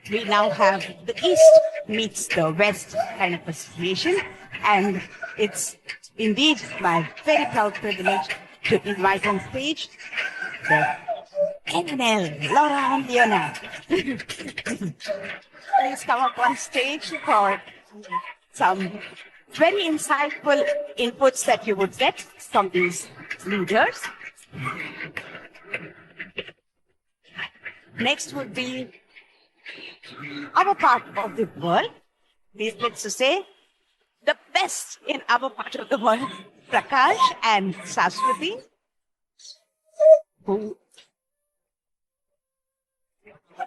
We now have the East meets the West kind of a situation. And it's indeed my very proud privilege to invite on stage the Enel, Laura and Leona. Please come up on stage for some very insightful inputs that you would get from these leaders. Next would be our part of the world. Needless to say, the best in our part of the world, Prakash and Saswati, who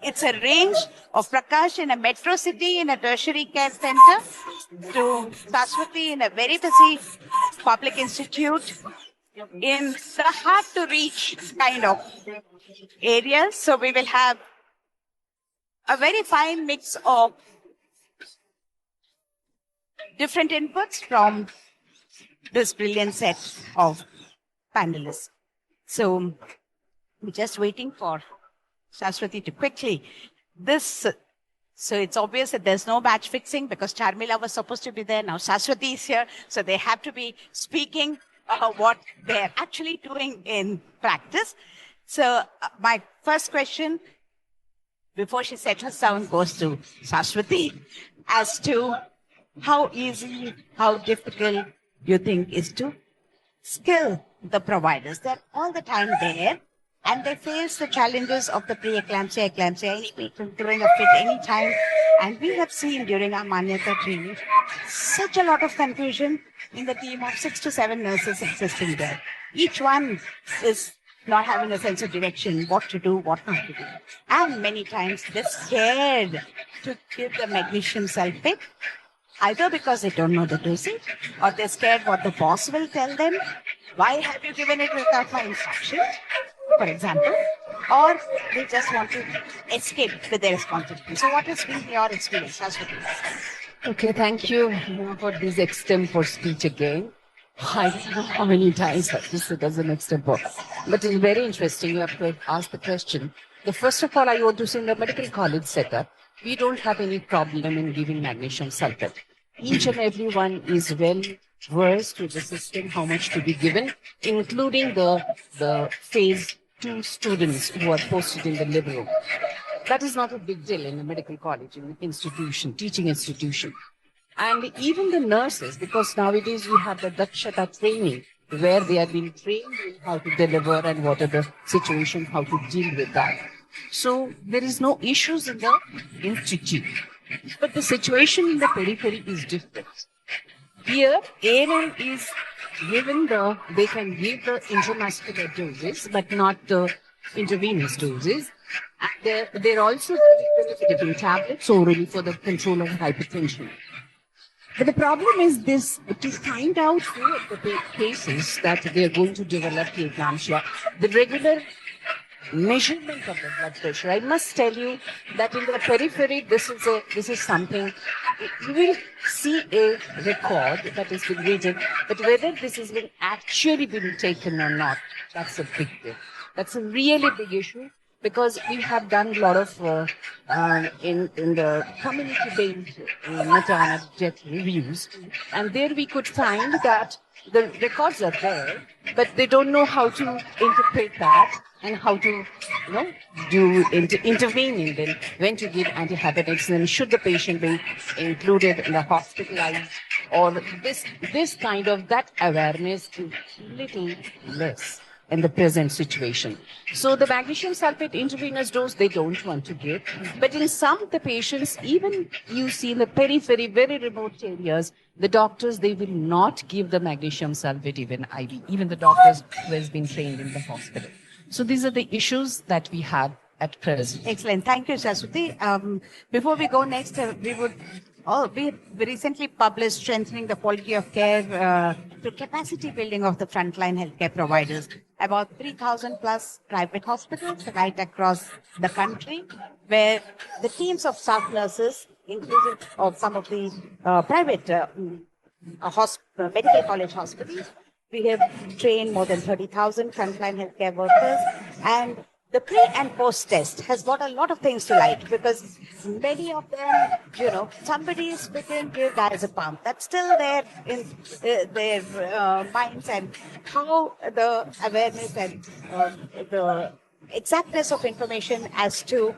it's a range of Prakash in a metro city in a tertiary care center to Saswati in a very busy public institute in the hard to reach kind of areas. So we will have a very fine mix of different inputs from this brilliant set of panelists. So we're just waiting for Saraswati to quickly. So it's obvious that there's no match fixing because Charmila was supposed to be there. Now Saraswati is here. So they have to be speaking what they're actually doing in practice. So my first question, before she settles down, goes to Saraswati as to how easy, how difficult you think is to skill the providers. They're all the time there and they face the challenges of the pre-eclampsia, eclampsia, any patient throwing a fit any time. And we have seen during our Manyata training such a lot of confusion in the team of 6 to 7 nurses existing there. Each one is not having a sense of direction, what to do, what not to do. And many times they're scared to give the magnesium sulfate, either because they don't know the dosage or they're scared what the boss will tell them. Why have you given it without my instruction, for example? Or they just want to escape with their responsibility. So what has been your experience? Okay, thank you for this extempore speech again. I don't know how many times I've just said as an extempore. But it's very interesting. You have to ask the question. First of all, I want to say in the medical college setup, we don't have any problem in giving magnesium sulfate. Each and every one is well versed with the system, how much to be given, including the phase 2 students who are posted in the lib room. That is not a big deal in a medical college, in an institution, teaching institution. And even the nurses, because nowadays we have the Dakshata training, where they are being trained in how to deliver and what are the situation, how to deal with that. So there is no issues in the institute. But the situation in the periphery is different. Here, ANM is given they can give the intramuscular doses, but not the intravenous doses. And they're also giving tablets orally for the control of hypertension. But the problem is this, to find out who are the cases that they're going to develop preeclampsia, the regular measurement of the blood pressure. I must tell you that in the periphery, this is something, you will see a record that has been written, but whether this has been actually been taken or not, that's a big deal. That's a really big issue because we have done a lot of, in the community-based meta-analytic reviews, and there we could find that the records are there, but they don't know how to interpret that and how to, intervene in them, when to give antihypertensives, and should the patient be included in the hospitalized, or this kind of, that awareness is little less in the present situation. So the magnesium sulfate intravenous dose, they don't want to give. But in some of the patients, even you see in the periphery, very remote areas, the doctors, they will not give the magnesium sulfate even IV, even the doctors who has been trained in the hospital. So these are the issues that we have at present. Excellent. Thank you, Saraswati. Before we go next, we recently published Strengthening the Quality of Care to Capacity Building of the Frontline Healthcare Providers. About 3,000 plus private hospitals right across the country, where the teams of staff nurses, inclusive of some of the private medical college hospitals, we have trained more than 30,000 frontline healthcare workers, and the pre and post test has got a lot of things to light because many of them, somebody is speaking, give diazepam. That's still there in their minds, and how the awareness and the exactness of information as to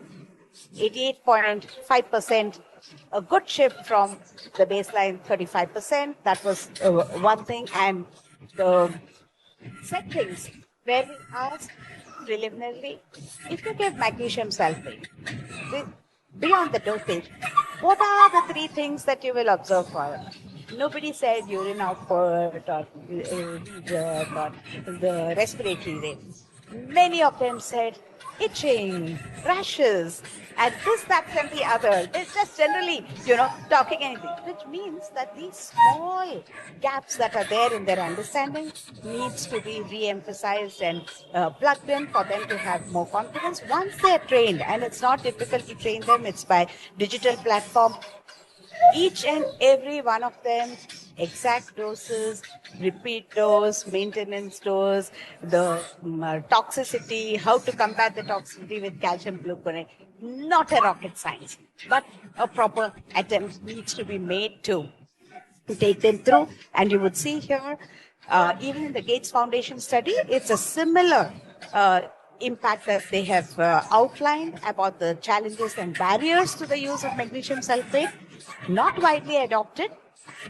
88.5%, a good shift from the baseline 35%. That was one thing. And the settings where we asked preliminarily, if you give magnesium sulfate, beyond the dosage, what are the three things that you will observe for? Nobody said urine output or the respiratory rate. Many of them said itching, rashes, and this, that, and the other. They're just generally, talking anything, which means that these small gaps that are there in their understanding needs to be re-emphasized and plugged in for them to have more confidence. Once they're trained, and it's not difficult to train them, it's by digital platform, each and every one of them, exact doses, repeat dose, maintenance dose, the toxicity, how to combat the toxicity with calcium gluconate. Not a rocket science, but a proper attempt needs to be made to take them through. And you would see here, even in the Gates Foundation study, it's a similar impact that they have outlined about the challenges and barriers to the use of magnesium sulfate, not widely adopted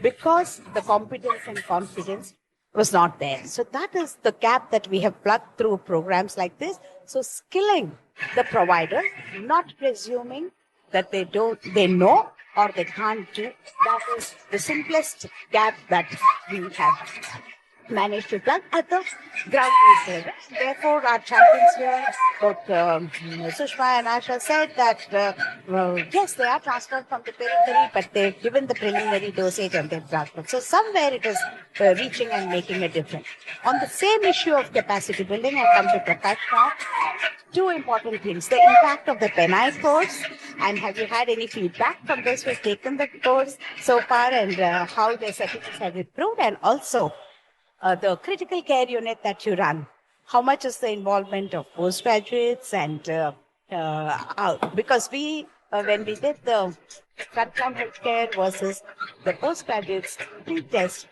because the competence and confidence was not there. So that is the gap that we have plugged through programs like this. So skilling the provider, not presuming that they know or they can't do. That is the simplest gap that we have managed to plug at the ground level. Therefore, our champions here, both Sushma and Asha, said that yes, they are transferred from the periphery, but they've given the preliminary dosage and they've transferred. So somewhere it is reaching and making a difference. On the same issue of capacity building, I come to Prakash now. Two important things: the impact of the Penai course, and have you had any feedback from those who have taken the course so far, and how their settings have improved, and also the critical care unit that you run. How much is the involvement of postgraduates and because when we did the platform healthcare versus the postgraduates pre-test,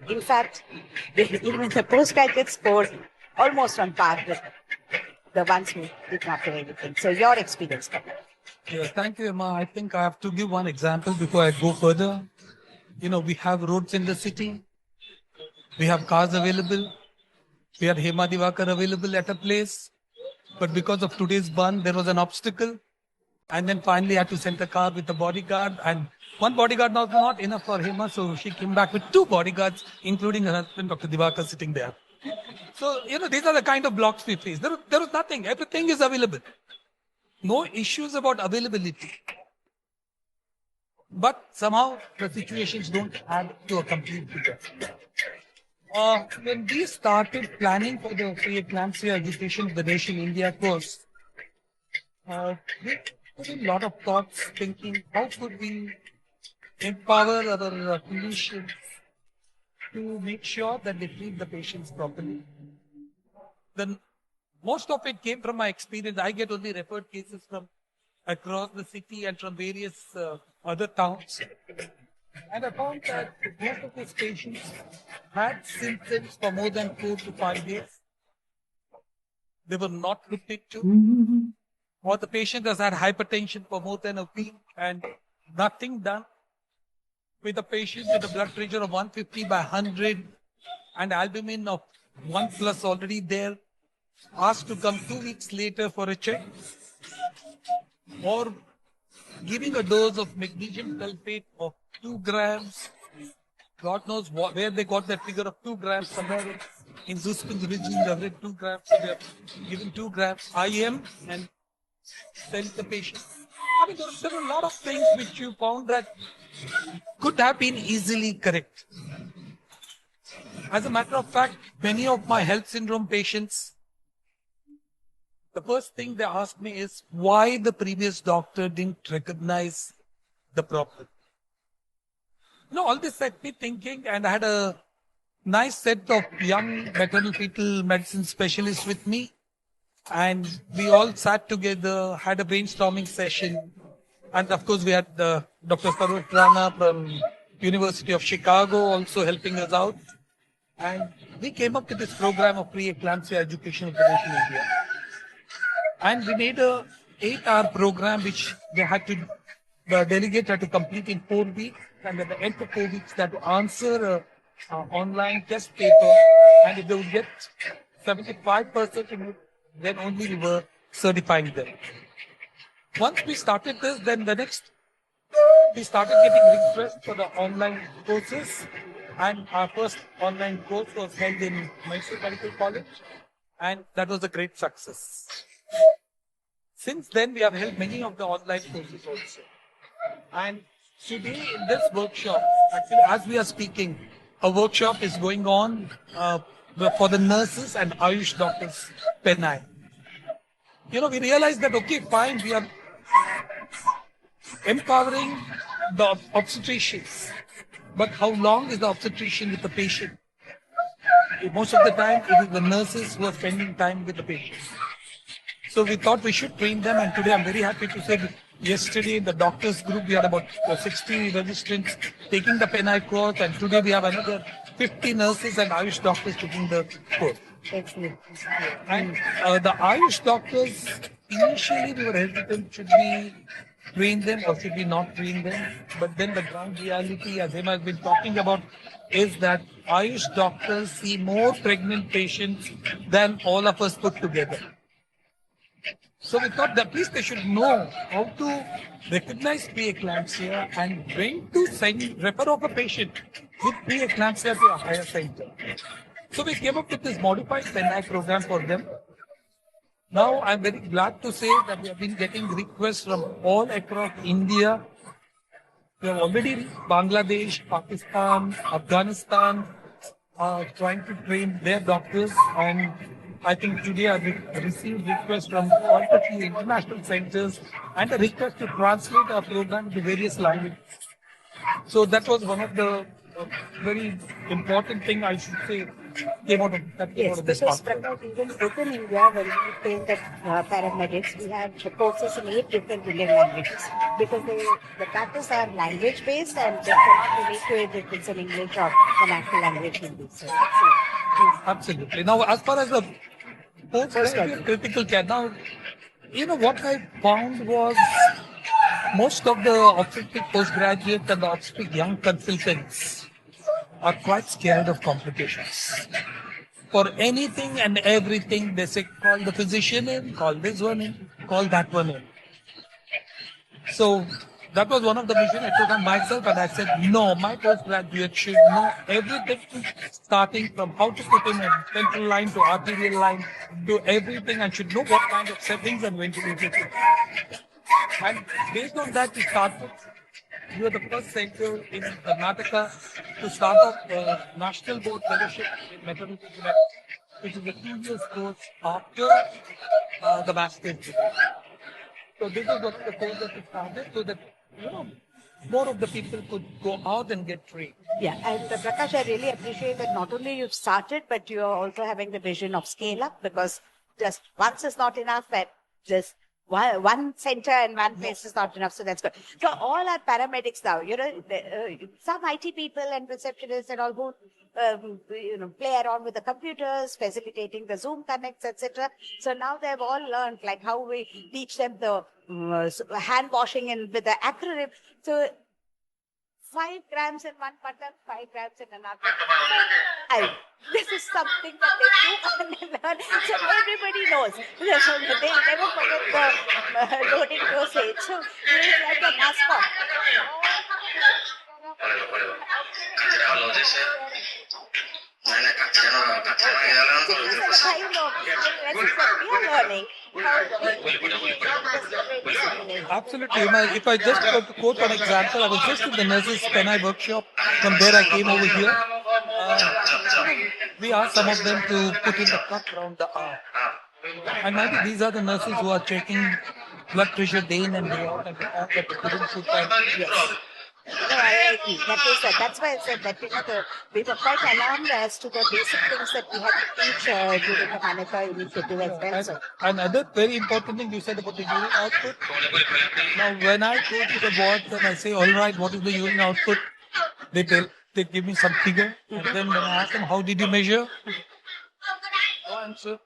in fact, even the postgraduate scored almost on par with the ones who did not do anything. So your experience, Kapil. Yeah, thank you, Emma. I think I have to give one example before I go further. We have roads in the city. We have cars available. We had Hema Divakar available at a place. But because of today's ban, there was an obstacle. And then finally I had to send the car with a bodyguard. And one bodyguard was not enough for Hema. So she came back with two bodyguards, including her husband, Dr. Divakar, sitting there. So, these are the kind of blocks we face. There was nothing. Everything is available. No issues about availability. But somehow the situations don't add to a complete picture. When we started planning for the pre-eclampsia education of the nation India course, we put in a lot of thoughts thinking how could we empower our clinicians to make sure that they treat the patients properly. Then most of it came from my experience. I get only referred cases from across the city and from various other towns. And I found that most of these patients had symptoms for more than 4 to 5 days. They were not looked into. Or the patient has had hypertension for more than a week and nothing done. With a patient with a blood pressure of 150 by 100 and albumin of 1 plus already there, asked to come 2 weeks later for a check. Or giving a dose of magnesium sulfate of 2 grams. God knows where they got that figure of 2 grams. Somewhere in Zuspin's region, they have read 2 grams. So they have given 2 grams IM and sent the patient. I mean, there are a lot of things which you found that could have been easily correct. As a matter of fact, many of my health syndrome patients, the first thing they ask me is why the previous doctor didn't recognize the problem. All this set me thinking, and I had a nice set of young maternal fetal medicine specialists with me. And we all sat together, had a brainstorming session. And of course, we had Dr. Saroj Rana from University of Chicago also helping us out. And we came up with this program of pre-eclampsia education of the nation India. And we made a 8-hour program which the delegate had to complete in 4 weeks. And at the end of 4 weeks, they had to answer a online test paper. And if they would get 75% in it, then only we were certifying them. Once we started this, then we started getting requests for the online courses. And our first online course was held in Mysore Medical College. And that was a great success. Since then, we have held many of the online courses also. And today in this workshop, actually as we are speaking, a workshop is going on for the nurses and Ayush doctors, Penai. We realized that, okay, fine, we are empowering the obstetricians. But how long is the obstetrician with the patient? Most of the time, it is the nurses who are spending time with the patients. So we thought we should train them, and today I'm very happy to say that yesterday in the doctors group we had about 60 registrants taking the Penai course, and today we have another 50 nurses and Ayush doctors taking the course. Excellent. And the Ayush doctors, initially we were hesitant, should we train them or should we not train them? But then the ground reality, as Hema has been talking about, is that Ayush doctors see more pregnant patients than all of us put together. So we thought that at least they should know how to recognize preeclampsia and when to refer off a patient with preeclampsia to a higher center. So we came up with this modified Penai program for them. Now I'm very glad to say that we have been getting requests from all across India. We have already reached Bangladesh, Pakistan, Afghanistan, trying to train their doctors, and I think today I received requests from all the three international centers and a request to translate our program to various languages. So that was one of the very important thing I should say came out of this because conference. even within India, when we train the paramedics, we have the courses in 8 different Indian languages because the practice are language based and they cannot relate to it if it's in English or vernacular language Hindi. So, Absolutely. Now, as far as the postgraduate critical care, now, what I found was most of the obstetric postgraduate and the obstetric young consultants are quite scared of complications. For anything and everything, they say, call the physician in, call this one in, call that one in. So that was one of the missions I took on myself, and I said, no, my postgraduate should know everything, starting from how to put in a central line to arterial line to everything, and should know what kind of settings and when to use it. And based on that, we started. We were the first center in Karnataka to start off the National Board Fellowship in Maternity Genetics, which is a 2-year course after the master's degree. So this is one of the courses that we started so that more of the people could go out and get trained. yeah, and Prakash, I really appreciate that not only you've started, but you are also having the vision of scale up, because just once is not enough, and just one center and one place is not enough, so that's good. So all our paramedics now, some IT people and receptionists and all who, play around with the computers, facilitating the Zoom connects, etc. So now they've all learned like how we teach them the hand washing and with the acronym. So 5 grams in one button, 5 grams in another. This is something that they do and they learn. So everybody knows. So they never forget the loading dosage. So it's like a mascot. Absolutely. If I just quote an example, I was just in the nurses Penai workshop. From there I came over here. We asked some of them to put in the cup around the arm. And maybe these are the nurses who are checking blood pressure day in and day out, and all that they couldn't put that. Yes. No, I agree. That's why I said that, we were quite alarmed as to the basic things that we had to teach during the Manipur initiative as well. And So, another very important thing you said about the urine output. Now, when I go to the wards and I say, all right, what is the urine output? They give me some figure. And then when I ask them, how did you measure? No answer.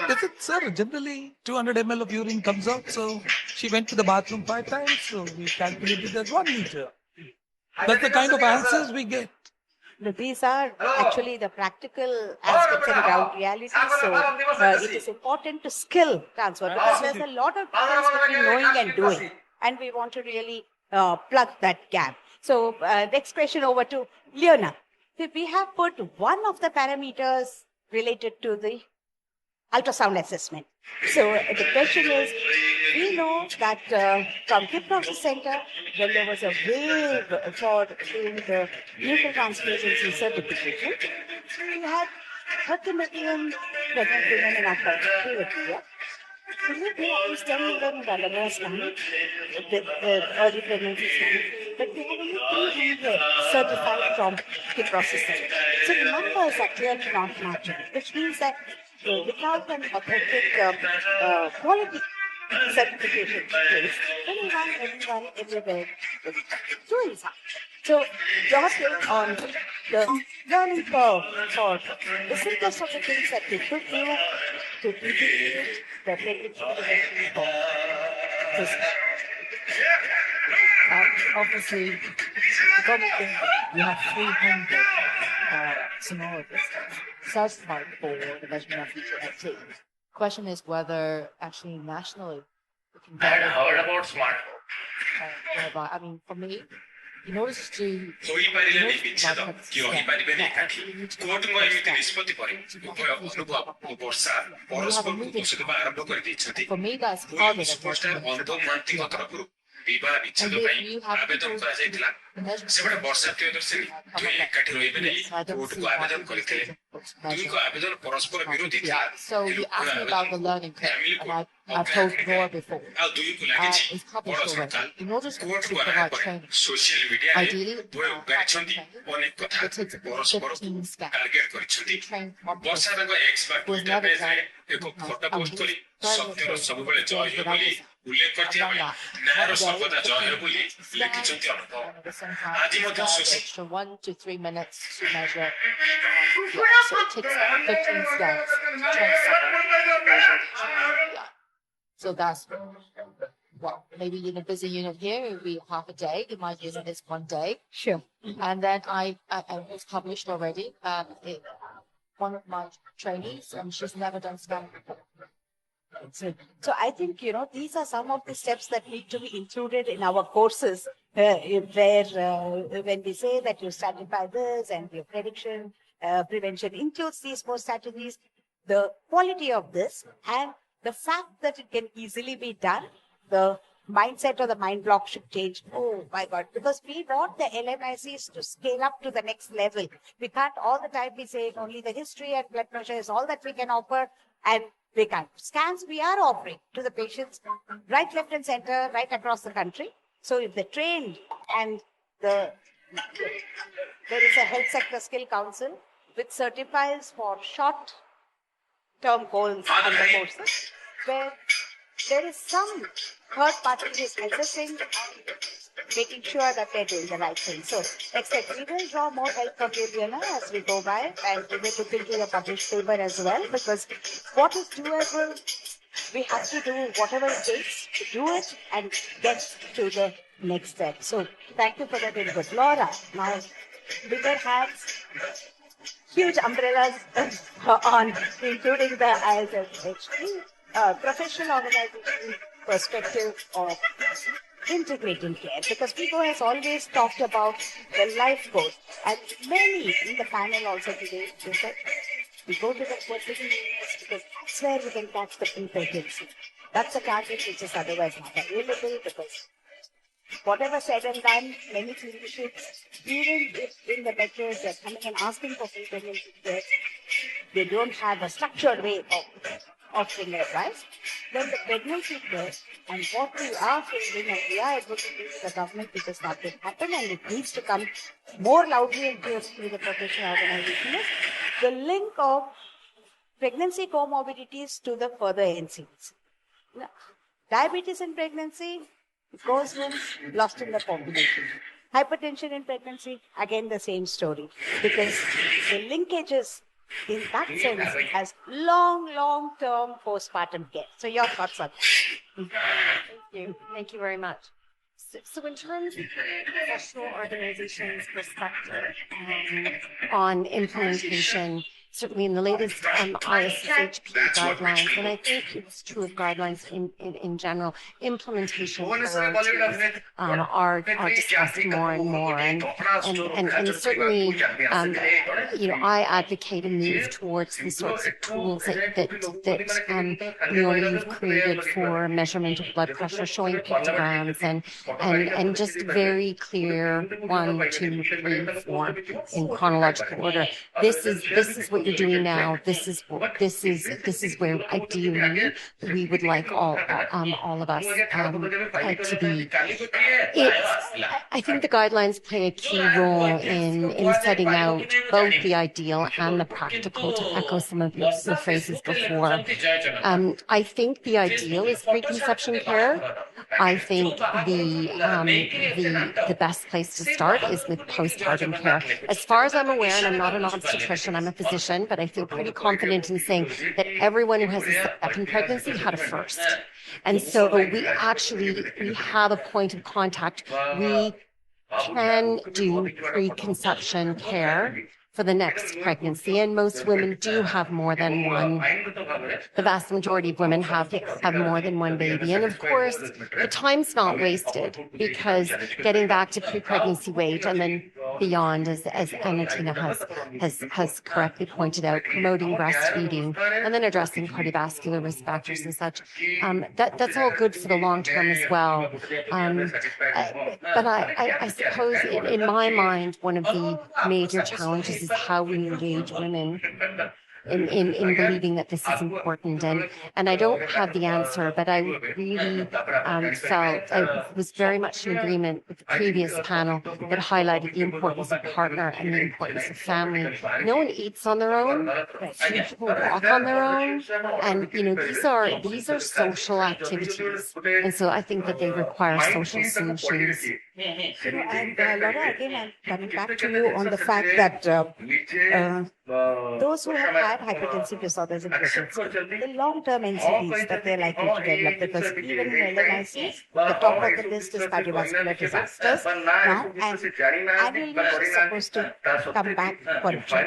They said, sir, generally 200 ml of urine comes out. So she went to the bathroom 5 times. So we calculated as 1 liter. That's the kind of answers we get. these are actually the practical aspects and ground reality. So, it is important to skill transfer because there's a lot of difference between knowing and doing. And we want to really plug that gap. So, next question over to Leona. We have put one of the parameters related to the ultrasound assessment. So the question is, we know that from Hypnosis Center, when there was a wave for doing the nuclear transfusion certification, we had 30 million pregnant women in our country with India. Can you please tell me when the Lagos scan, the early pregnancy scan, but we have only 300 certified from Hypnosis Center. So the numbers are clearly not matching, which means that without an authentic quality certification in place, everyone, everywhere is doing something. So, your take on the learning curve for the simplest of the things that we could do to integrate the pregnancy for this. Obviously, probably we have 300 sonologists certified for the measurement of fetal activity. Question is whether actually nationally we can I had develop heard about smartphone. whereby, I mean, for me, in order to ହୋଇପାରିଲେ ବିଚ୍ଛେଦ କି ରହିପାରିବେନି ଏକାଠି କୋର୍ଟଙ୍କ ଏମିତି ନିଷ୍ପତ୍ତି ପରେ ଉଭୟ ଅନୁଭବ ଓ ବର୍ଷା ପରସ୍ପରକୁ ଦୋଷ ଦେବା ଆରମ୍ଭ କରିଦେଇଛନ୍ତି for me that's ଦୁଇ harder than ସୁପରଷ୍ଟାର measurement. ଅନ୍ଧ ମହାନ୍ତିଙ୍କ ତରଫରୁ ବିବାହ ବିଚ୍ଛେଦ ପାଇଁ ଆବେଦନ କରାଯାଇଥିଲା ସେପଟେ ବର୍ଷା ପ୍ରିୟଦର୍ଶିନୀ ଦୁଇ ଏକାଠି ରହିବେ ନେଇ କୋର୍ଟକୁ ଆବେଦନ କରିଥିଲେ ଦୁଇଙ୍କ ଆବେଦନ ପରସ୍ପର ବିରୋଧୀ ଥିଲା So you asked me about the learning curve, and I've told Nora before. ଆଉ ଦୁଇକୁ ଲାଗିଛି It's ବଡ଼ published ସରକାର already. In order to କୋର୍ଟକୁ provide ଆଣିବା ପରେ training, ସୋସିଆଲ ମିଡିଆରେ ideally, ଉଭୟ ଉଗାରିଛନ୍ତି ଅନେକ କଥା it takes ପରସ୍ପରକୁ 15 scans ଟାର୍ଗେଟ କରିଛନ୍ତି to train one ବର୍ଷା person ତାଙ୍କ ଏକ୍ସ ବା who has ଟ୍ୱିଟର never ପେଜରେ done ଏକ ଫଟୋ ପୋଷ୍ଟ କରି ସତ୍ୟର ସବୁବେଳେ ଜୟ Judge ହେଉ without ବୋଲି this. ଉଲ୍ଲେଖ କରିଥିବା ବେଳେ ନ୍ୟାୟର ସର୍ବଦା ଜୟ ହେଉ ବୋଲି ଲେଖିଛନ୍ତି And ଅନୁଭବ at the same time, ଆଜି ମଧ୍ୟ it's ସୋସି extra 1 to 3 minutes to measure. Yeah, so it takes 15 scans to train someone to measure. Yeah. So that's well, maybe in a busy unit here, it would be half a day. In my unit, is 1 day. Sure. And then I was published already. One of my trainees, and she's never done scanning before. So I think, these are some of the steps that need to be included in our courses, where when we say that you stratify this and your prediction, prevention includes these four strategies, the quality of this and the fact that it can easily be done, the mindset or the mind block should change. Oh my God, because we want the LMICs to scale up to the next level. We can't all the time be saying only the history and blood pressure is all that we can offer, and we can't. Scans we are offering to the patients right, left and center, right across the country. So if they're trained and there is a health sector skill council which certifies for short term goals and the courses, where there is some third party who is assessing and making sure that they're doing the right thing. So, next step, we will draw more help from you, Diana, as we go by, and we will look into the published paper as well, because what is doable, we have to do whatever it takes to do it and get to the next step. So, thank you for that input. Laura, now, bigger hats, huge umbrellas on, including the ISSHP, professional organization perspective of integrating care, because Vigo has always talked about the life coach, and many in the panel also today, they said, we go to the fertility units because that's where we can catch the pre-pregnancy. That's a target which is otherwise not available, because whatever said and done, many clinicians, even if in the metros they're coming and asking for pre-pregnancy care, they don't have a structured way of offering advice. then the pregnancy test and what we are facing and we are advocating to the government it does not happen and it needs to come more loudly and clearly through the protection organization is the link of pregnancy comorbidities to the further NCDs. Diabetes in pregnancy goes home lost in the population. Hypertension in pregnancy, again the same story. Because the linkages in that sense has long-term postpartum care. So your thoughts on that? Thank you. Thank you very much. So in terms of the professional organization's perspective on implementation, certainly in the latest ISSHP guidelines, and I think it's true of guidelines in general, implementation priorities are discussed more and more. And certainly, I advocate a move towards the sorts of tools that Leonie, you've created for measurement of blood pressure, showing pictograms and just very clear 1, 2, 3, 4 in chronological order. This is what you're doing now. This is where ideally we would like all of us to be. I think the guidelines play a key role in setting out both the ideal and the practical, to echo some of your phrases before. I think the ideal is preconception care. I think the best place to start is with postpartum care. As far as I'm aware, and I'm not an obstetrician, I'm a physician, but I feel pretty confident in saying that everyone who has a second pregnancy had a first. And so we have a point of contact. We can do preconception care for the next pregnancy, and most women do have more than one. The vast majority of women have more than one baby, and of course, the time's not wasted, because getting back to pre-pregnancy weight and then beyond, as Anatina has correctly pointed out, promoting breastfeeding and then addressing cardiovascular risk factors and such, that's all good for the long term as well. But I suppose in my mind, one of the major challenges is how we engage women in believing that this is important. And I don't have the answer, but I really felt I was very much in agreement with the previous panel that highlighted the importance of partner and the importance of family. No one eats on their own. Few people walk on their own. And, these are social activities. And so I think that they require social solutions. And Laura, again, I'm coming back to you on the fact that those who have had hypertensive disorders in pregnancy, the long-term NCDs that they're likely to develop, because even in LMICs, the top of the list is cardiovascular disasters now, and annually she's supposed to come back for a check.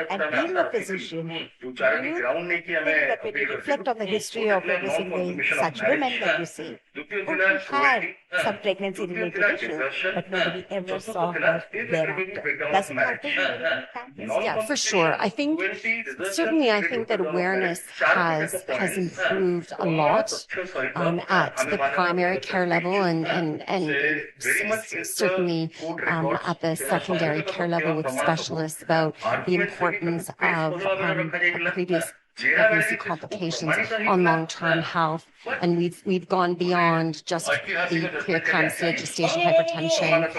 And being a physician, do you think that when you reflect on the history of every single such women that you see, who had some pregnancy-related issues, but nobody ever saw her thereafter? Does it happen in practice? Yeah, for sure. I think that awareness has improved a lot at the primary care level and certainly at the secondary care level with specialists about the importance of previous pregnancy complications on long-term health. And we've gone beyond just the preeclampsia, gestational hypertension,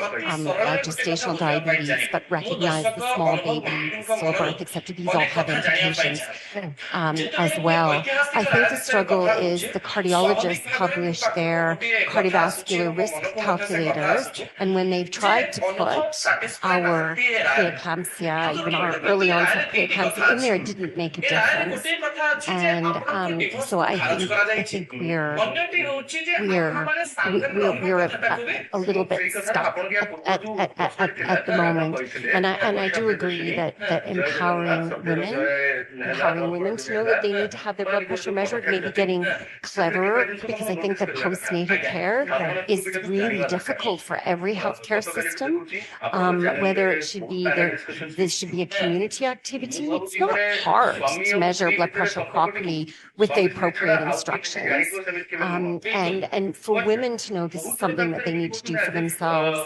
gestational diabetes, but recognize the small baby, stillbirth, except these all have implications as well. I think the struggle is the cardiologists publish their cardiovascular risk calculators, and when they've tried to put our preeclampsia, even our early onset preeclampsia in there, it didn't make a difference. And so I think we're a little bit stuck at the moment. And I do agree that empowering women to know that they need to have their blood pressure measured, maybe getting cleverer, because I think that postnatal care is really difficult for every healthcare system. Whether it should be this should be a community activity. It's not hard to measure blood pressure properly with the appropriate instructions. And for women to know this is something that they need to do for themselves,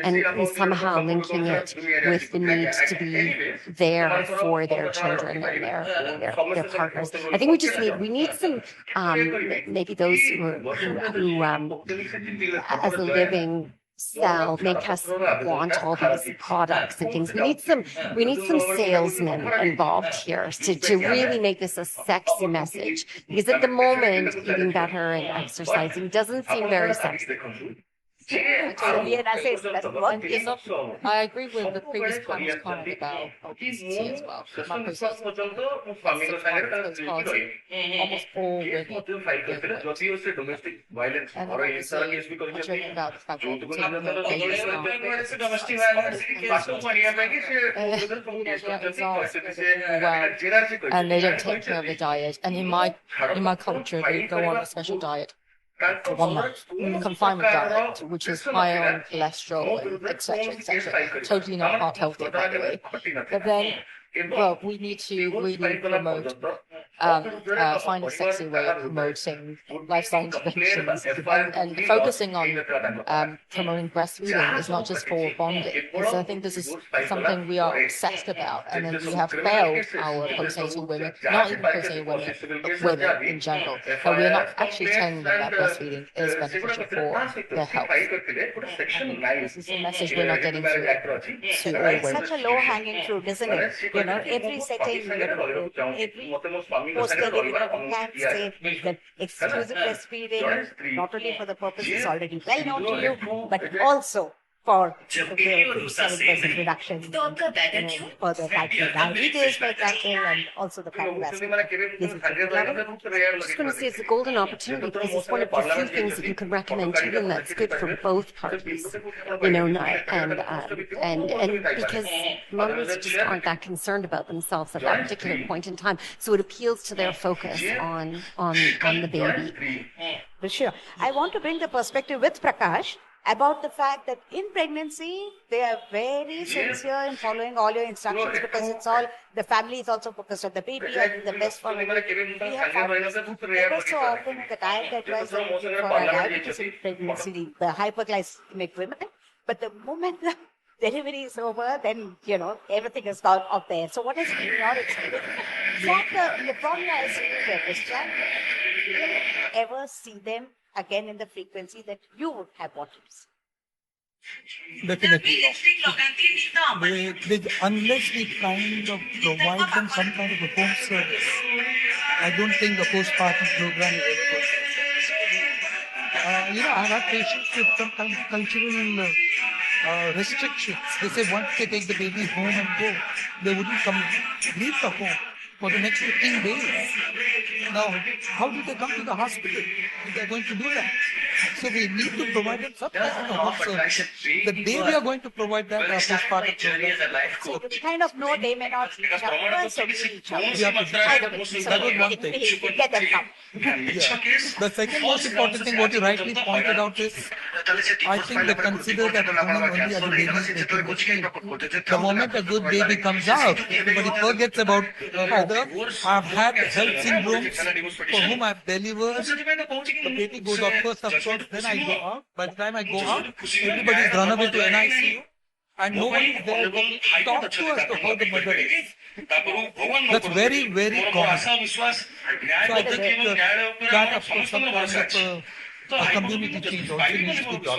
and somehow linking it with the need to be there for their children and their partners. I think we need some maybe those who as a living cell make us want all these products and things. We need some salesmen involved here to really make this a sexy message, because at the moment eating better and exercising doesn't seem very sexy. I agree with the previous panel's comment about obesity as well. My personal policy, almost all women and obviously, I'm joking about the fact that and they don't take care of the diet. And in my culture, they go on a special diet for 1 month, confinement diet, which is high on cholesterol, etc., etc. Totally not heart healthy, by the way. But then, well, we need to really promote, find a sexy way of promoting lifestyle interventions and focusing on promoting breastfeeding is not just for bonding. So I think this is something we are obsessed about, and then we have failed our postnatal women, not even postnatal women, but women in general. But we are not actually telling them that breastfeeding is beneficial for their health. This is a message we're not getting through to all It's women. such a low-hanging fruit, isn't it? Every setting, every poster, we can say that exclusive breastfeeding, not only for the purposes already well known to you, but also for the 7% reduction for the type 2 diabetes, for example, and also the cardiovascular disease. I'm just going to say it's a golden opportunity because it's one of the few things that you can recommend to them that's good for both parties, and because mothers just aren't that concerned about themselves at that particular point in time, so it appeals to their focus on the baby. For sure. I want to bring the perspective with Prakash about the fact that in pregnancy, they are very sincere in following all your instructions, because it's all, the family is also focused on the baby and the best for the baby. We have families, ever so often the diet advice for a diabetes in pregnancy, the hyperglycemic women, but the moment the delivery is over, then, everything is gone out there. So what has been your experience? From your ICU, do you ever see them again in the frequency that you would have wanted to see? Definitely not. Unless we kind of provide them some kind of a home service, I don't think the postpartum program is very good. I have patients with some kind of cultural restrictions. They say once they take the baby home and go, they wouldn't come leave the home for the next 15 days. Now, how do they come to the hospital if they're going to do that? So we need to provide them some kind of home service. The day we are going to provide that postpartum program. So we kind of know they may not reach out, so we reach out. That was one thing. Get them come. Yeah. The second most important thing, what you rightly pointed out is, I think they consider that a woman only as a baby is making the baby. The moment a good baby comes out, everybody forgets about whether I've had health syndromes for whom I've delivered. The baby goes out first, of course, then I go out. By the time I go out, everybody's run away to NICU. And no one is there to talk to us to how the mother is. That's very, very common. So I think that, of course, some kind of a community change also needs to be brought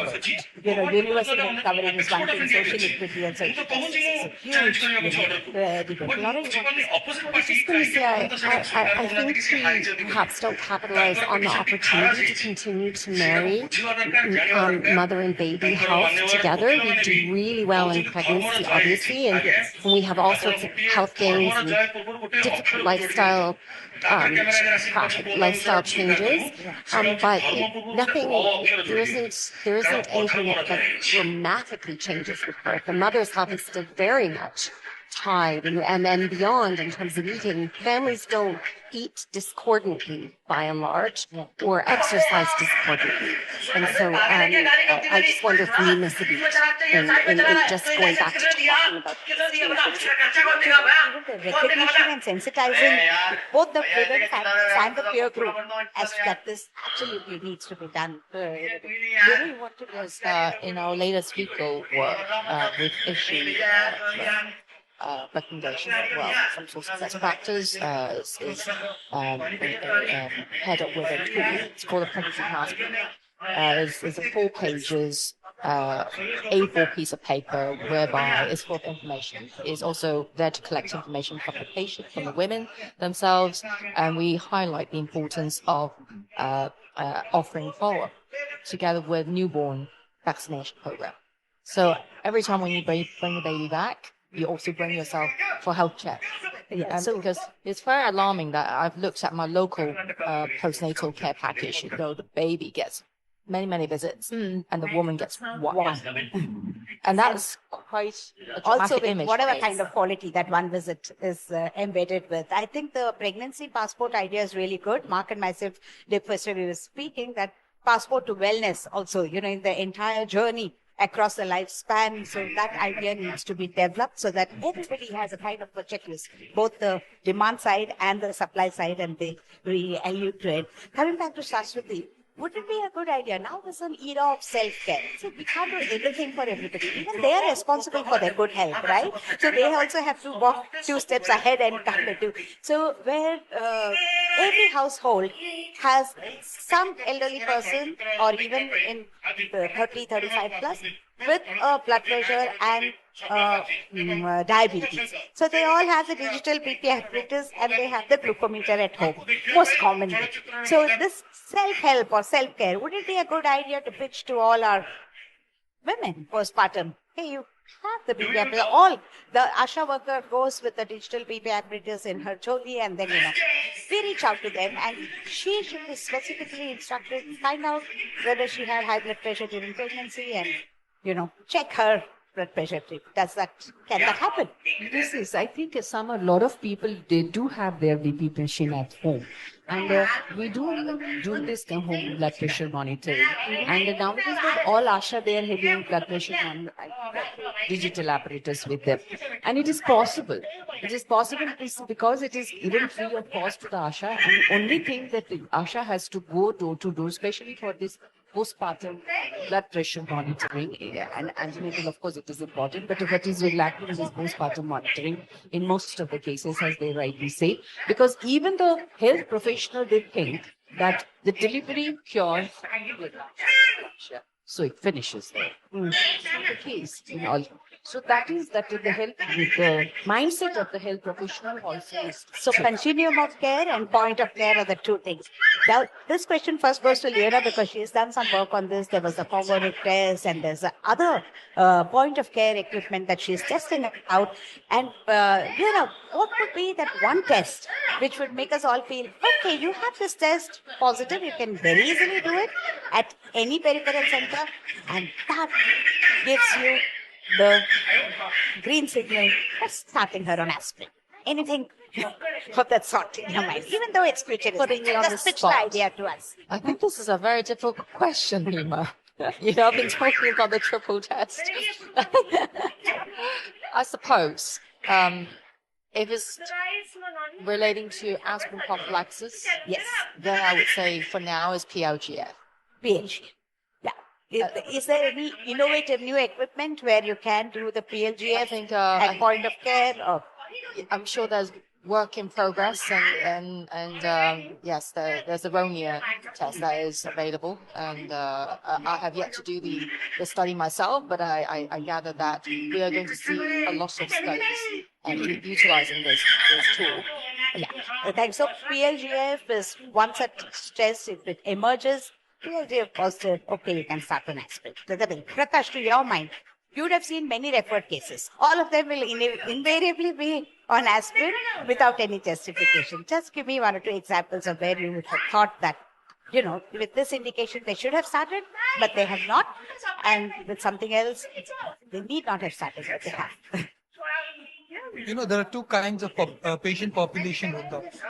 about. Universal health coverage is one thing, social equity and social justice is a huge debate. Laura, you I was just going to say, I think we perhaps don't capitalize on the opportunity to continue to marry mother and baby health together. We do really well in pregnancy, obviously, and we have all sorts of health gains and different lifestyle changes, but there isn't anything that dramatically changes with birth. The mother's health is still very much tide and beyond in terms of eating, families don't eat discordantly by and large or exercise discordantly. And so I just wonder if we miss a beat in just going back to talking about Even the recognition and sensitizing both the women and the peer group as to that this absolutely needs to be done. Really what it was in our latest legal work, we've issued recommendations as well. Some sort of best practice is head up with a tool. It's called a pregnancy passport. It's a 4 pages A4 piece of paper whereby it's full of information. It's also there to collect information from the patient, from the women themselves, and we highlight the importance of offering follow-up together with newborn vaccination program. So every time when you bring the baby back, you also bring yourself for health check. Yeah, Because it's very alarming that I've looked at my local postnatal care package. You know, the baby gets many visits and the woman gets one. And that's quite a also traumatic with image. whatever kind of quality that one visit is embedded with. I think the pregnancy passport idea is really good. Mark and myself did first we were speaking that passport to wellness also, in the entire journey across the lifespan. So that idea needs to be developed so that everybody has a kind of a checklist, both the demand side and the supply side, and they really allude to it. Coming back to Shashwati, would it be a good idea? Now there's an era of self-care. So we can't do everything for everybody. Even they are responsible for their good health, right? So they also have to walk 2 steps ahead and come to. So where every household has some elderly person or even in 30, 35 plus with a blood pressure and diabetes. So they all have the digital BP apparatus and they have the glucometer at home, most commonly. So this self-help or self-care, would it be a good idea to pitch to all our women postpartum? Hey, you have the BP apparatus. All the ASHA worker goes with the digital BP apparatus in her choli, and then we reach out to them, and she should be specifically instructed, find out whether she had high blood pressure during pregnancy, and check her blood pressure. Can that happen? This is, I think, a lot of people, they do have their BP machine at home. And we do this home blood pressure monitoring. And nowadays, with all ASHA, they are having blood pressure digital apparatus with them. And it is possible. It is possible because it is even free of cost to the ASHA. And only thing that the ASHA has to go door to door, especially for this postpartum blood pressure monitoring, and antenatal, of course, it is important, but what is lacking is postpartum monitoring in most of the cases, as they rightly say, because even the health professional, they think that the delivery cures, so it finishes there. It's not the case in all. So that is the mindset of the health professional also is. So continuum of care and point of care are the two things. Now, this question first goes to Leona because she has done some work on this. There was a forwarded test and there's other point of care equipment that she's testing out. And, what would be that one test which would make us all feel, okay, you have this test positive, you can very easily do it at any peripheral center, and that gives you the green signal for starting her on aspirin. Anything of that sort in your mind, even though it's futuristic. Putting me on the Just pitch the spot. idea to us. I think this is a very difficult question, Hema. I've been talking about the triple test. I suppose if it's relating to aspirin prophylaxis, Yes, then I would say for now is PLGF. PLG. Yeah. Is there any innovative new equipment where you can do the PLGF I think at point of care? Or I'm sure there's work in progress, and yes, there's a Ronia test that is available, and I have yet to do the study myself, but I gather that we are going to see a lot of studies utilizing this tool. yeah, thanks. So PLGF is once a test, if it emerges, PLGF positive, okay, you can start on aspirin. Prakash, to your mind, you would have seen many referred cases. All of them will invariably be on aspirin without any justification. Just give me 1 or 2 examples of where you would have thought that, with this indication they should have started, but they have not. And with something else, they need not have started, but they have. There are two kinds of patient population who comes.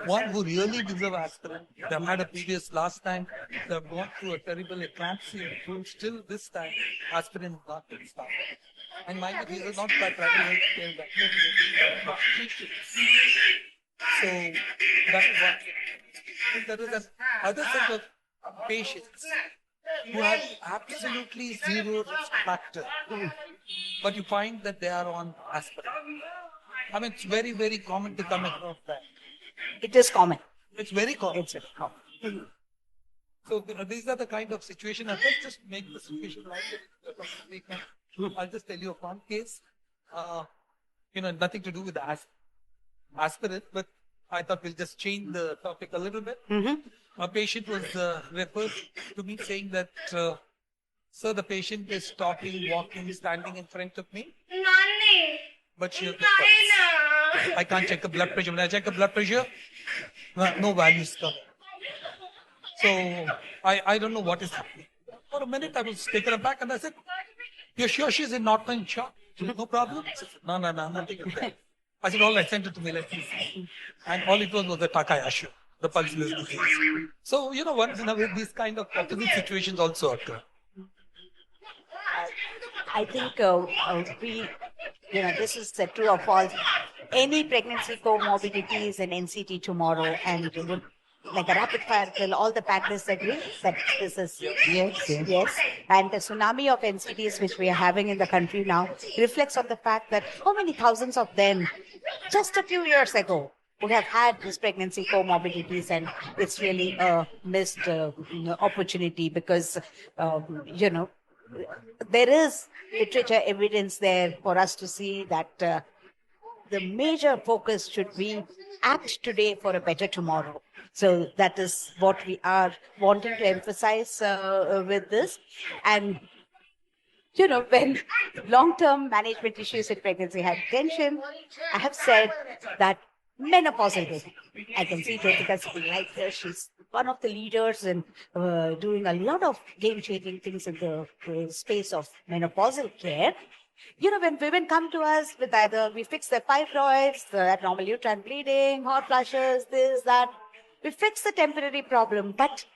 One who really deserve aspirin. They've had a previous last time. They've gone through a terrible eclampsia. Still this time, aspirin is not been started. And mind you, these are not by private health care. But so that is one thing. There is another set of patients who have absolutely zero risk factor, but you find that they are on aspirin. I mean, it's very, very common to come across that. It is common. It's very common. It's very common. So these are the kind of situation. And let's just make the situation lighter. I'll just tell you of one case. Nothing to do with the aspirin, but I thought we'll just change the topic a little bit. A patient was referred to me saying that, sir, the patient is talking, walking, standing in front of me. But she has no pulse. I can't check the blood pressure. When I check the blood pressure, no values come. So I don't know what is happening. For a minute, I was taken aback and I said, "You're sure she's in Northern shock? No problem?" She said, No, nothing to that. I said, all right, send it to me, let me see. And all it was a Takayashu, the pulseless disease. So, once in a way, these kind of opposite situations also occur. I think this is the true or false. Any pregnancy comorbidities and NCT tomorrow, and like a rapid fire drill, all the panelists agree that this is yes. And the tsunami of NCTs which we are having in the country now reflects on the fact that how many thousands of them just a few years ago would have had this pregnancy comorbidities, and it's really a missed opportunity because there is literature evidence there for us to see that the major focus should be act today for a better tomorrow. So that is what we are wanting to emphasize with this. And, when long-term management issues in pregnancy hypertension, I have said that menopausal baby. I can see Jyotika sitting right there. She's one of the leaders in doing a lot of game-changing things in the space of menopausal care. When women come to us with either we fix their fibroids, the abnormal uterine bleeding, hot flushes, this, that, we fix the temporary problem. But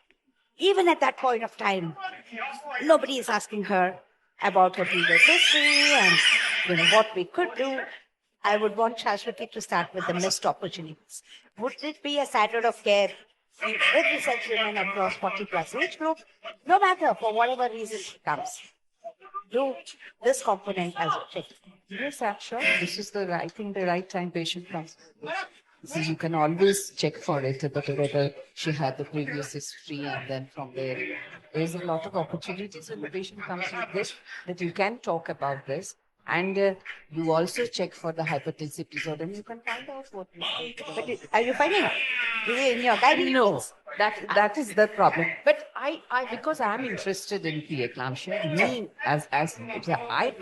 even at that point of time, nobody is asking her about her previous history and what we could do. I would want Shashwati to start with the missed opportunities. Would it be a standard of care in every such women across 40 plus age group, no matter for whatever reason it comes? Do this component as a check. Yes, I'm sure. This is the right time patient comes. So you can always check for it, whether she had the previous history, and then from there's a lot of opportunities when the patient comes with this, that you can talk about this. And you also check for the hypertensive disorder, and you can find out what. But are you finding out? In your guiding? No, that is the problem. But I because I'm interested in preeclampsia, me as I.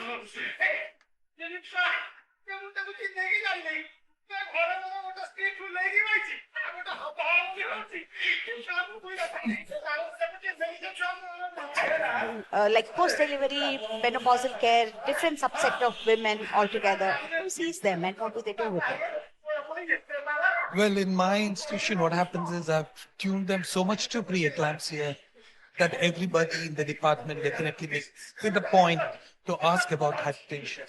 Like post-delivery, menopausal care, different subset of women altogether. Who sees them and what do they do with them? Well, in my institution, what happens is I've tuned them so much to preeclampsia that everybody in the department definitely makes it a point to ask about hypertension.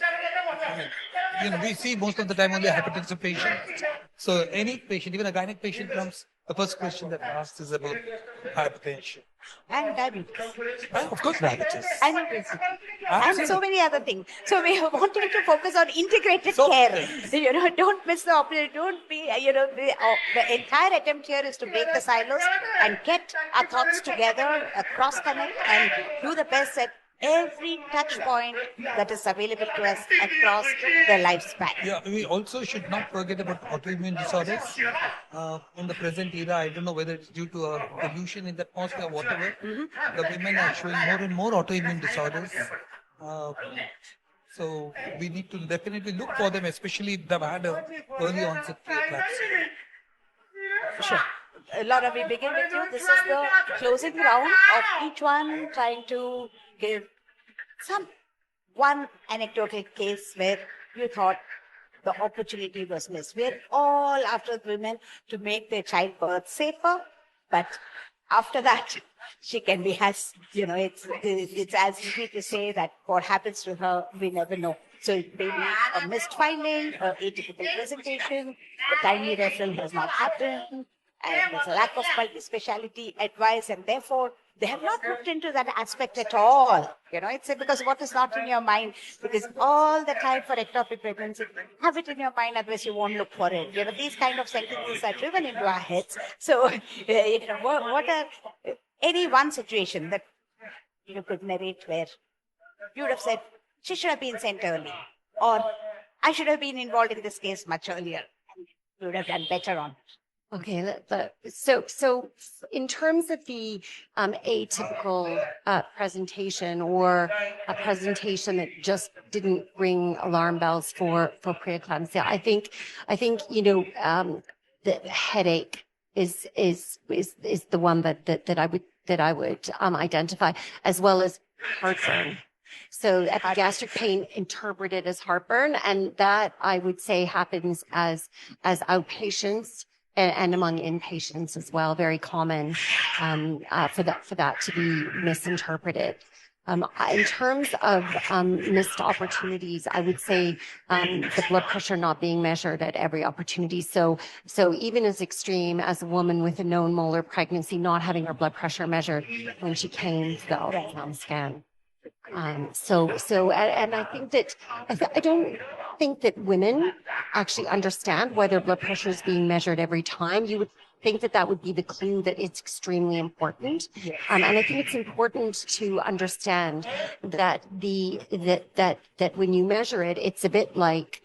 We see most of the time only a hypertensive patient. So any patient, even a gynec patient comes, the first question that asked is about hypertension. And diabetes. And of course, diabetes. And obesity. And so many other things. So we are wanting to focus on integrated care. Don't miss the opportunity. Don't be, the entire attempt here is to break the silos and get our thoughts together, cross connect, and do the best at every touch point that is available to us across the lifespan. Yeah, we also should not forget about autoimmune disorders. In the present era, I don't know whether it's due to pollution in the atmosphere or whatever, the women are showing more and more autoimmune disorders. So we need to definitely look for them, especially if they've had an early onset preeclampsia. Sure. Laura, we begin with you. This is the closing round of each one trying to give one anecdotal case where you thought the opportunity was missed. We're all after women to make their childbirth safer, but after that, she can be it's as easy to say that what happens to her, we never know. So it may be a missed finding, atypical presentation, the timely referral has not happened, and there's a lack of multi-speciality advice, and therefore they have not looked into that aspect at all. It's because what is not in your mind, because all the time for ectopic pregnancy, have it in your mind, otherwise you won't look for it. These kind of sentences are driven into our heads. So, what are any one situation that you could narrate where you would have said, she should have been sent early, or I should have been involved in this case much earlier, and you would have done better on it. Okay, so in terms of the atypical presentation, or a presentation that just didn't ring alarm bells for preeclampsia, I think the headache is the one that I would identify, as well as heartburn. So epigastric pain interpreted as heartburn, and that I would say happens as outpatients and among inpatients as well. Very common for that to be misinterpreted. In terms of missed opportunities, I would say the blood pressure not being measured at every opportunity. So even as extreme as a woman with a known molar pregnancy not having her blood pressure measured when she came to the ultrasound scan. And I think that I don't think that women actually understand why their blood pressure is being measured every time. You would think that would be the clue that it's extremely important. And I think it's important to understand that that when you measure it, it's a bit like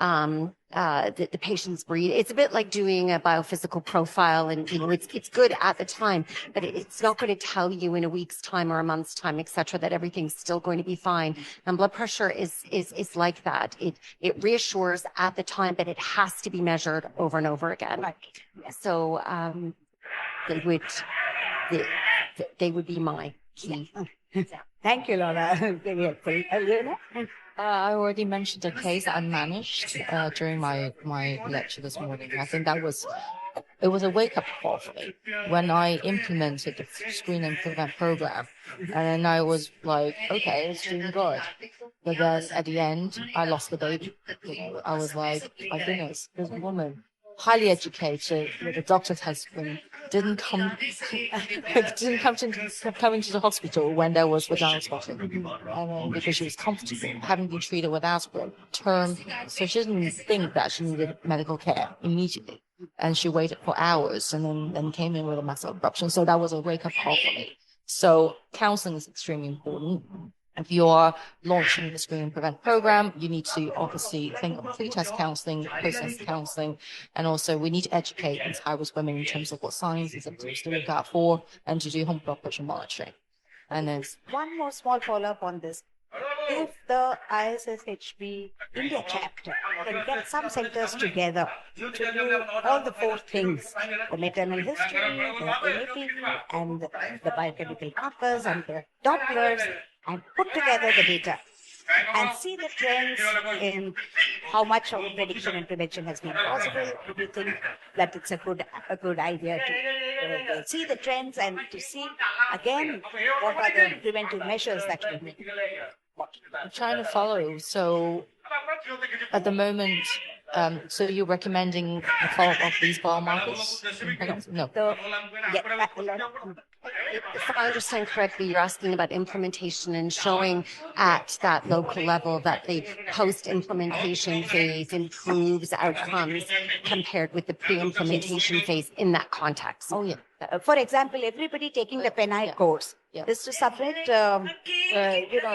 the patient's breed. It's a bit like doing a biophysical profile, and it's good at the time, but it's not going to tell you in a week's time or a month's time, etc., that everything's still going to be fine. And blood pressure is like that. It reassures at the time, but it has to be measured over and over again. Right. So they would be my key. Thank you, Laura. Very helpful. I already mentioned the case I managed during my lecture this morning. I think it was a wake-up call for me when I implemented the Screen and Prevent program. And then I was like, okay, it's doing good. But then at the end, I lost the baby. I was like, my goodness, this woman, highly educated, with a doctor's husband, didn't come into the hospital when there was vaginal spotting, and then because she was comfortable, having been treated with aspirin, so she didn't think that she needed medical care immediately, and she waited for hours, and then came in with a massive eruption. So that was a wake-up call for me. So counseling is extremely important. If you are launching the Screen and Prevent program, you need to obviously think of pre-test counseling, post-test counseling, and also we need to educate these high-risk women in terms of what signs and symptoms to look out for, and to do home blood pressure monitoring. And then one more small follow-up on this. If the ISSHB India chapter can get some centers together to do all the four things, the maternal history, the NAP, and the biochemical markers and the Dopplers, and put together the data and see the trends in how much of prediction and prevention has been possible, do you think that it's a good idea to see the trends and to see again what are the preventive measures that we need? I'm trying to follow. So at the moment, so you're recommending a follow-up of these biomarkers? No. If I understand correctly, you're asking about implementation and showing at that local level that the post-implementation phase improves outcomes compared with the pre-implementation phase in that context. Oh, yeah. For example, everybody taking the penile course is to submit, a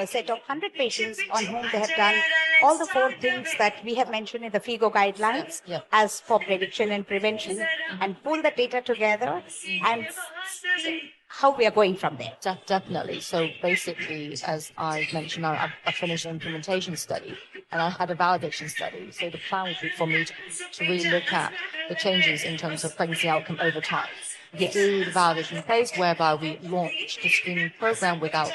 set of 100 patients on whom they have done all the four things that we have mentioned in the FIGO guidelines as for prediction and prevention, and pull the data together and see how we are going from there. Definitely. So basically, as I mentioned, I finished an implementation study and I had a validation study. So the plan would be for me to really look at the changes in terms of pregnancy outcome over time. through the validation phase, whereby we launched the screening program without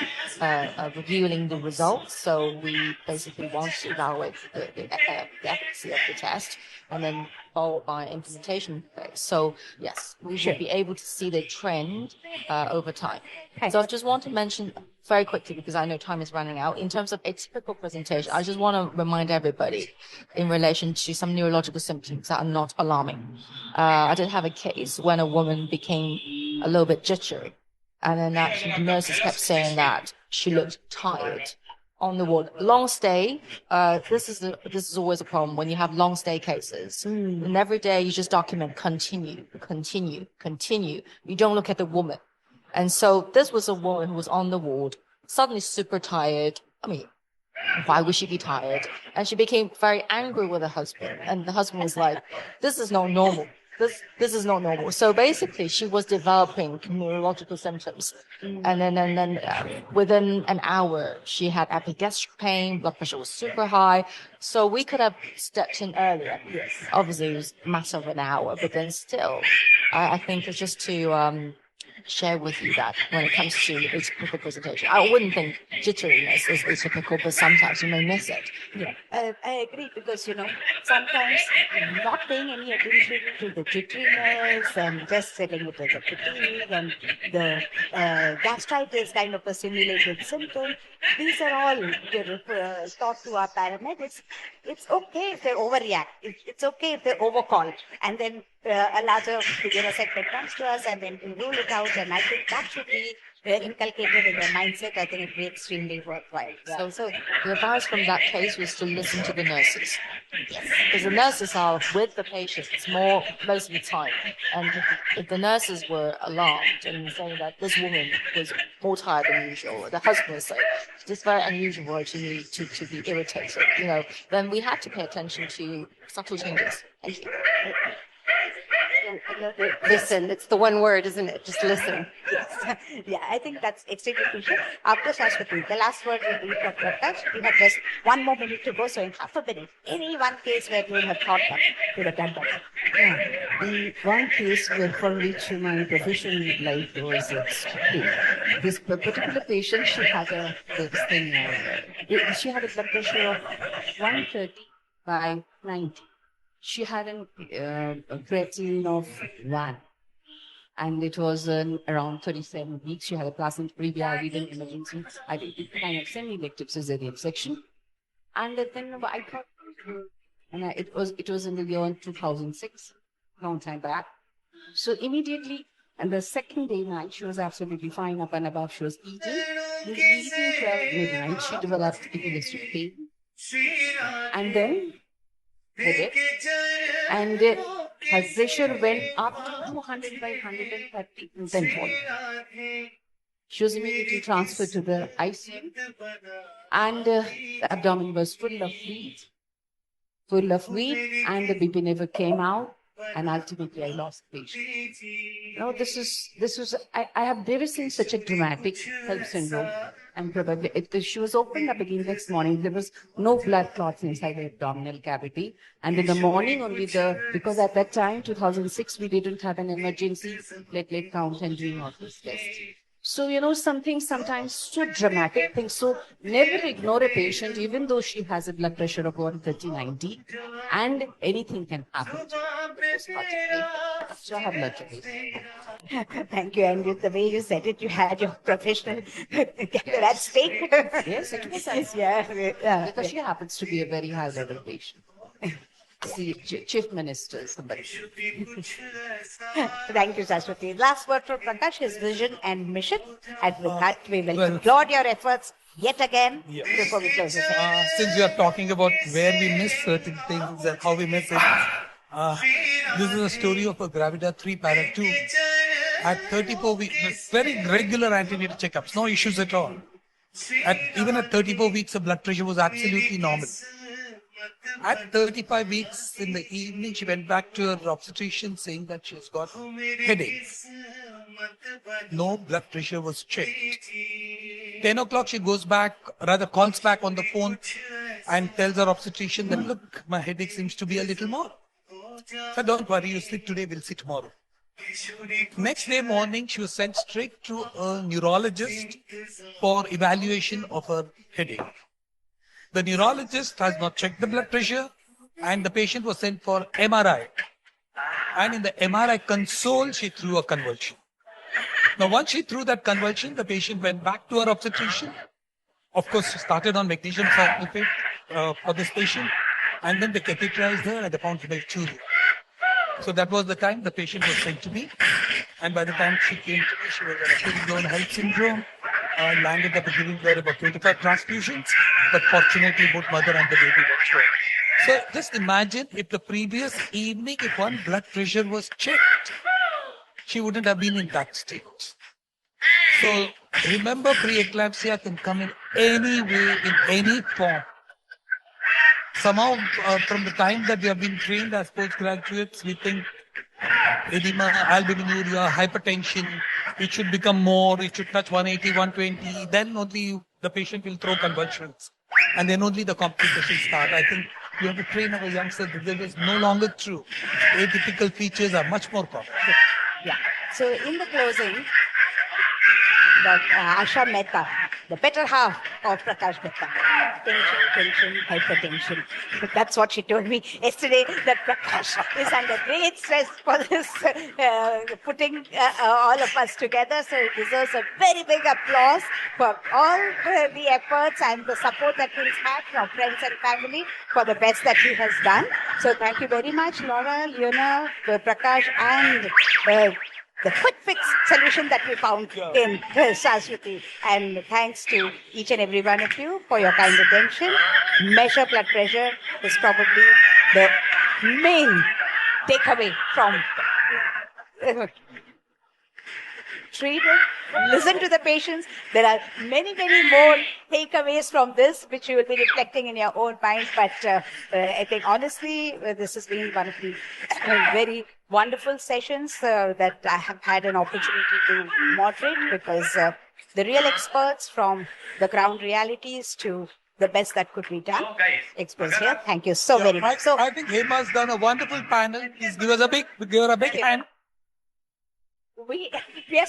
revealing the results. So we basically want to evaluate the efficacy of the test, and then followed by implementation phase. So yes, we should be able to see the trend over time. So I just want to mention very quickly, because I know time is running out, in terms of atypical presentation, I just want to remind everybody in relation to some neurological symptoms that are not alarming. I did have a case when a woman became a little bit jittery, and then actually the nurses kept saying that she looked tired on the ward. Long stay, this is always a problem when you have long stay cases. And every day you just document continue. You don't look at the woman. And so this was a woman who was on the ward, suddenly super tired. I mean, why would she be tired? And she became very angry with her husband. And the husband was like, this is not normal. This is not normal. So basically, she was developing neurological symptoms. And then within an hour, she had epigastric pain, blood pressure was super high. So we could have stepped in earlier. Yes. Obviously, it was a matter of an hour, but then still, I think it's just to share with you that when it comes to atypical presentation, I wouldn't think jitteriness is atypical, but sometimes you may miss it. Yeah, I agree, because, sometimes not paying any attention to the jitteriness and just setting it as a fatigue and the gastritis kind of a simulated symptom, these are all taught to our paramedics. It's okay if they overreact. It's okay if they overcall. And then a larger segment comes to us, and then we rule it out. And I think that should be inculcated in their mindset. I think it would be extremely worthwhile. Yeah. So the advice from that case was to listen to the nurses. Because the nurses are with the patients most of the time. And if the nurses were alarmed and saying that this woman was more tired than usual, the husband was saying, it's very unusual to me to be irritated, then we had to pay attention to subtle changes. Thank you. Listen, it's the one word, isn't it? Just listen. Yes. Yeah, I think that's extremely crucial. After Shashwati, the last word will be from Prakash. We have just one more minute to go, so in half a minute, any one case where you have thought that you have done that. Yeah. The one case for which my professional life was extreme. This particular patient, she had she had a blood pressure of 130 by 90. She had a creatinine of 1. And it was around 37 weeks. She had a placenta previa within emergency. I did kind of semi-elective cesarean section. And then I thought, it was in the year 2006, long time back. So immediately, and the second day night, she was absolutely fine, up and above. She was eating. Eating 12 midnight, she developed epigastric pain. And then headache, and her pressure went up to 200 by 130 and then falling. She was immediately transferred to the ICU, and the abdomen was full of fluid, and the baby never came out, and ultimately I lost the patient. This was I have never seen such a dramatic HELP syndrome. And probably she was opened up again next morning. There was no blood clots inside the abdominal cavity. And in the morning only because at that time, 2006, we didn't have an emergency platelet count and doing all those tests. So, something sometimes so dramatic things. So never ignore a patient, even though she has a blood pressure of 130/90, and anything can happen. So I have blood pressure. Thank you. And the way you said it, you had your professional career at stake. Yes, it was. Yeah. Because she happens to be a very high level patient. The chief minister, somebody. Thank you, Shashwati. Last word from Prakash, his vision and mission. And with that, we will applaud your efforts yet again before we close this. Since we are talking about where we miss certain things and how we miss it, this is a story of a Gravida 3 Para 2 at 34 weeks, very regular antenatal checkups, no issues at all. Even at 34 weeks, her blood pressure was absolutely normal. At 35 weeks in the evening, she went back to her obstetrician saying that she has got headaches. No blood pressure was checked. 10 o'clock, she calls back on the phone and tells her obstetrician that, look, my headache seems to be a little more. So don't worry, you sleep today, we'll see tomorrow. Next day morning, she was sent straight to a neurologist for evaluation of her headache. The neurologist has not checked the blood pressure, and the patient was sent for MRI. And in the MRI console, she threw a convulsion. Now, once she threw that convulsion, the patient went back to her obstetrician. Of course, she started on magnesium sulfate for this patient, and then they catheterized her and they found hematuria. So that was the time the patient was sent to me. And by the time she came to me, she was in a full-blown health syndrome, landed up giving her about 25 transfusions, but fortunately both mother and the baby were strong. So just imagine if the previous evening, if one blood pressure was checked, she wouldn't have been in that state. So remember, preeclampsia can come in any way, in any form. Somehow, from the time that we have been trained as postgraduates, we think edema, albuminuria, hypertension, it should become more, it should touch 180, 120, then only the patient will throw convulsions. And then only the complications start. I think we have to train our youngsters that this is no longer true. Atypical features are much more common. Yeah. So in the closing, Asha Mehta, the better half of Prakash Mehta. Tension, hypertension. That's what she told me yesterday, that Prakash is under great stress for this, putting all of us together. So it deserves a very big applause for all the efforts and the support that he's had from friends and family for the best that he has done. So thank you very much, Laura, Leona, Prakash, and the quick fix solution that we found in Saraswati. And thanks to each and every one of you for your kind attention. Measure blood pressure is probably the main takeaway from treat it, listen to the patients. There are many, many more takeaways from this, which you will be reflecting in your own mind. But I think, honestly, this has been one of the very wonderful sessions that I have had an opportunity to moderate, because the real experts from the ground realities to the best that could be done expressed here. Thank you so very much. So I think Hema's done a wonderful panel. Please give her a big hand. we are